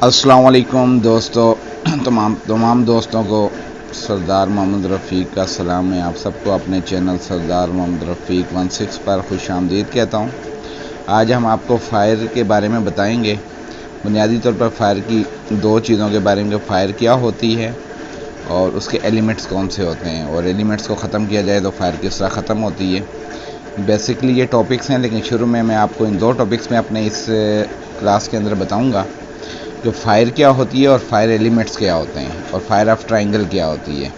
अस्सलाम वालेकुम दोस्तों, तमाम दोस्तों को सरदार मोहम्मद रफ़ीक का सलाम। मैं आप सबको अपने चैनल सरदार मोहम्मद रफ़ीक 16 पर खुश आमदीद कहता हूँ। आज हम आपको फ़ायर के बारे में बताएंगे। बुनियादी तौर पर फ़ायर की दो चीज़ों के बारे में, फ़ायर क्या होती है और उसके एलिमेंट्स कौन से होते हैं, और एलिमेंट्स को ख़त्म किया जाए तो फ़ायर किस तरह ख़त्म होती है। बेसिकली ये टॉपिक्स हैं, लेकिन शुरू में मैं आपको इन दो टॉपिक्स में अपने इस क्लास के अंदर बताऊँगा जो फायर क्या होती है और फायर एलिमेंट्स क्या होते हैं, और फायर ऑफ ट्रायंगल क्या होती है।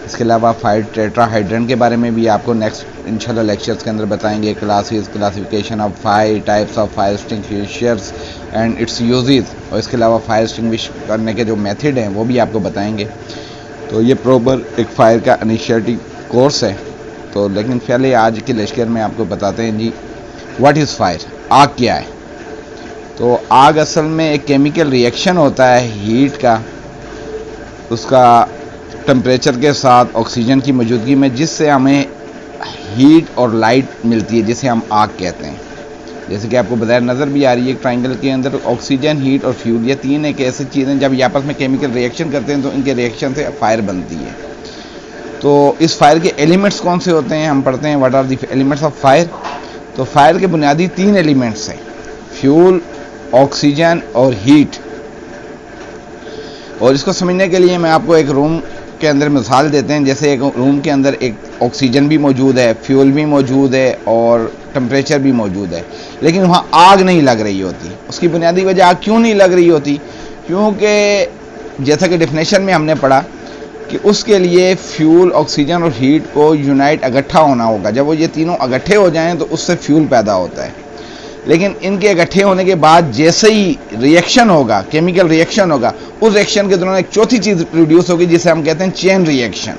इसके अलावा फायर टेट्राहाइड्रन के बारे में भी आपको नेक्स्ट इंशाल्लाह लेक्चर्स के अंदर बताएंगे। Classification of fire, types of fire extinguishers and it's uses, और इसके अलावा फायर एक्सटिंग्विश करने के जो मेथड हैं वो भी आपको बताएंगे। तो ये प्रॉपर एक फायर का इनिशिएटिव कोर्स है। तो लेकिन पहले आज के लेक्चर में आपको बताते हैं जी व्हाट इज़ फायर, आग क्या है। तो आग असल में एक केमिकल रिएक्शन होता है हीट का, उसका टेम्परेचर के साथ ऑक्सीजन की मौजूदगी में, जिससे हमें हीट और लाइट मिलती है, जिसे हम आग कहते हैं। जैसे कि आपको बताया, नज़र भी आ रही है ट्रायंगल के अंदर ऑक्सीजन, हीट और फ्यूल, ये तीन एक ऐसी चीज़ें जब ये आपस में केमिकल रिएक्शन करते हैं तो इनके रिएक्शन से फायर बनती है। तो इस फायर के एलिमेंट्स कौन से होते हैं हम पढ़ते हैं, what are the elements of fire. तो फायर के बुनियादी तीन एलिमेंट्स हैं, फ्यूल, ऑक्सीजन और हीट। और इसको समझने के लिए मैं आपको एक रूम के अंदर मिसाल देते हैं। जैसे एक रूम के अंदर एक ऑक्सीजन भी मौजूद है, फ्यूल भी मौजूद है और टेम्परेचर भी मौजूद है, लेकिन वहाँ आग नहीं लग रही होती। उसकी बुनियादी वजह आग क्यों नहीं लग रही होती? क्योंकि जैसा कि डेफिनेशन में हमने पढ़ा कि उसके लिए फ्यूल, ऑक्सीजन और हीट को यूनाइट इकट्ठा होना होगा। जब वो ये तीनों इकट्ठे हो जाएं तो उससे फ्यूल पैदा होता है। लेकिन इनके इकट्ठे होने के बाद जैसे ही रिएक्शन होगा, केमिकल रिएक्शन होगा, उस रिएक्शन के दौरान एक चौथी चीज़ प्रोड्यूस होगी जिसे हम कहते हैं चेन रिएक्शन,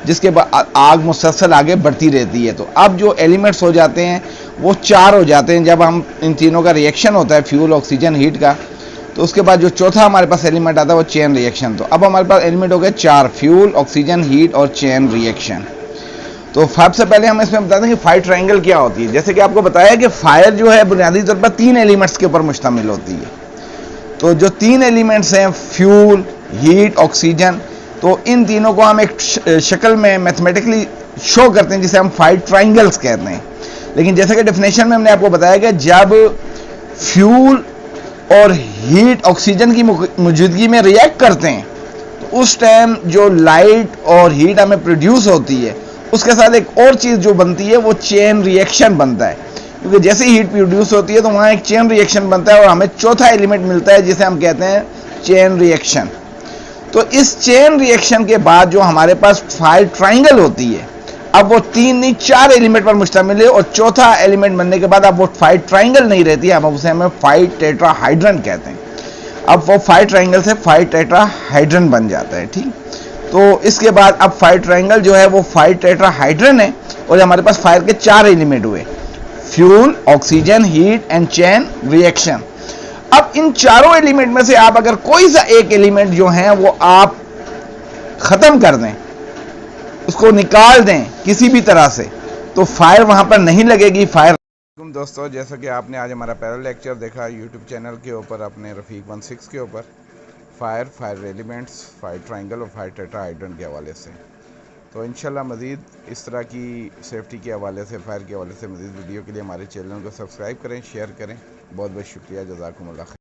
जिसके बाद आग मुसलसल आगे बढ़ती रहती है। तो अब जो एलिमेंट्स हो जाते हैं वो चार हो जाते हैं जब हम इन तीनों का रिएक्शन होता है, फ्यूल, ऑक्सीजन, हीट का। तो उसके बाद जो चौथा हमारे पास एलिमेंट आता है वो चेन रिएक्शन। तो अब हमारे पास एलिमेंट हो गए चार, फ्यूल, ऑक्सीजन, हीट और चेन रिएक्शन। तो सबसे पहले हम इसमें बता दें कि फायर ट्रायंगल क्या होती है। जैसे कि आपको बताया कि फायर जो है बुनियादी तौर पर तीन एलिमेंट्स के ऊपर मुश्तमिल होती है। तो जो तीन एलिमेंट्स हैं, फ्यूल, हीट, ऑक्सीजन, तो इन तीनों को हम एक शक्ल में मैथमेटिकली शो करते हैं जिसे हम फायर ट्रायंगल्स कहते हैं। लेकिन जैसे कि डेफिनेशन में हमने आपको बताया कि जब फ्यूल और हीट ऑक्सीजन की मौजूदगी में रिएक्ट करते हैं तो उस टाइम जो लाइट और हीट हमें प्रोड्यूस होती है, उसके साथ एक और चीज़ जो बनती है वो चेन रिएक्शन बनता है। क्योंकि जैसे हीट प्रोड्यूस होती है तो वहाँ एक चेन रिएक्शन बनता है और हमें चौथा एलिमेंट मिलता है जिसे हम कहते हैं चेन रिएक्शन। तो इस चेन रिएक्शन के बाद जो हमारे पास फायर ट्रायंगल होती है, अब वो तीन नहीं चार एलिमेंट पर मुश्तमिल है, और चौथा एलिमेंट बनने के बाद अब वो फायर ट्रायंगल नहीं रहती है, उसे हमें फायर टेट्राहाइड्रन कहते हैं। अब वो फायर ट्रायंगल से फायर टेट्राहाइड्रन बन जाता है। ठीक, तो इसके बाद अब फायर ट्रायंगल जो है वो फायर टेट्राहाइड्रन है, और हमारे पास फायर के चार एलिमेंट हुए, fuel, oxygen, heat and chain reaction. अब इन चारों एलिमेंट में से आप अगर कोई सा एक एलिमेंट जो है वो आप खत्म कर दें, उसको निकाल दें किसी भी तरह से, तो फायर वहां पर नहीं लगेगी। फायर दोस्तों, जैसा कि आपने आज हमारा पहला लेक्चर देखा यूट्यूब चैनल के ऊपर अपने रफ़ीक 16 के ऊपर, फायर एलिमेंट्स, फायर ट्रायंगल और फायर टेट्राहाइड्रन के हवाले से। तो इंशाल्लाह मज़ीद इस तरह की सेफ्टी के हवाले से, फायर के हवाले से मज़ीद वीडियो के लिए हमारे चैनल को सब्सक्राइब करें, शेयर करें। बहुत बहुत शुक्रिया, जज़ाकुमुल्लाह।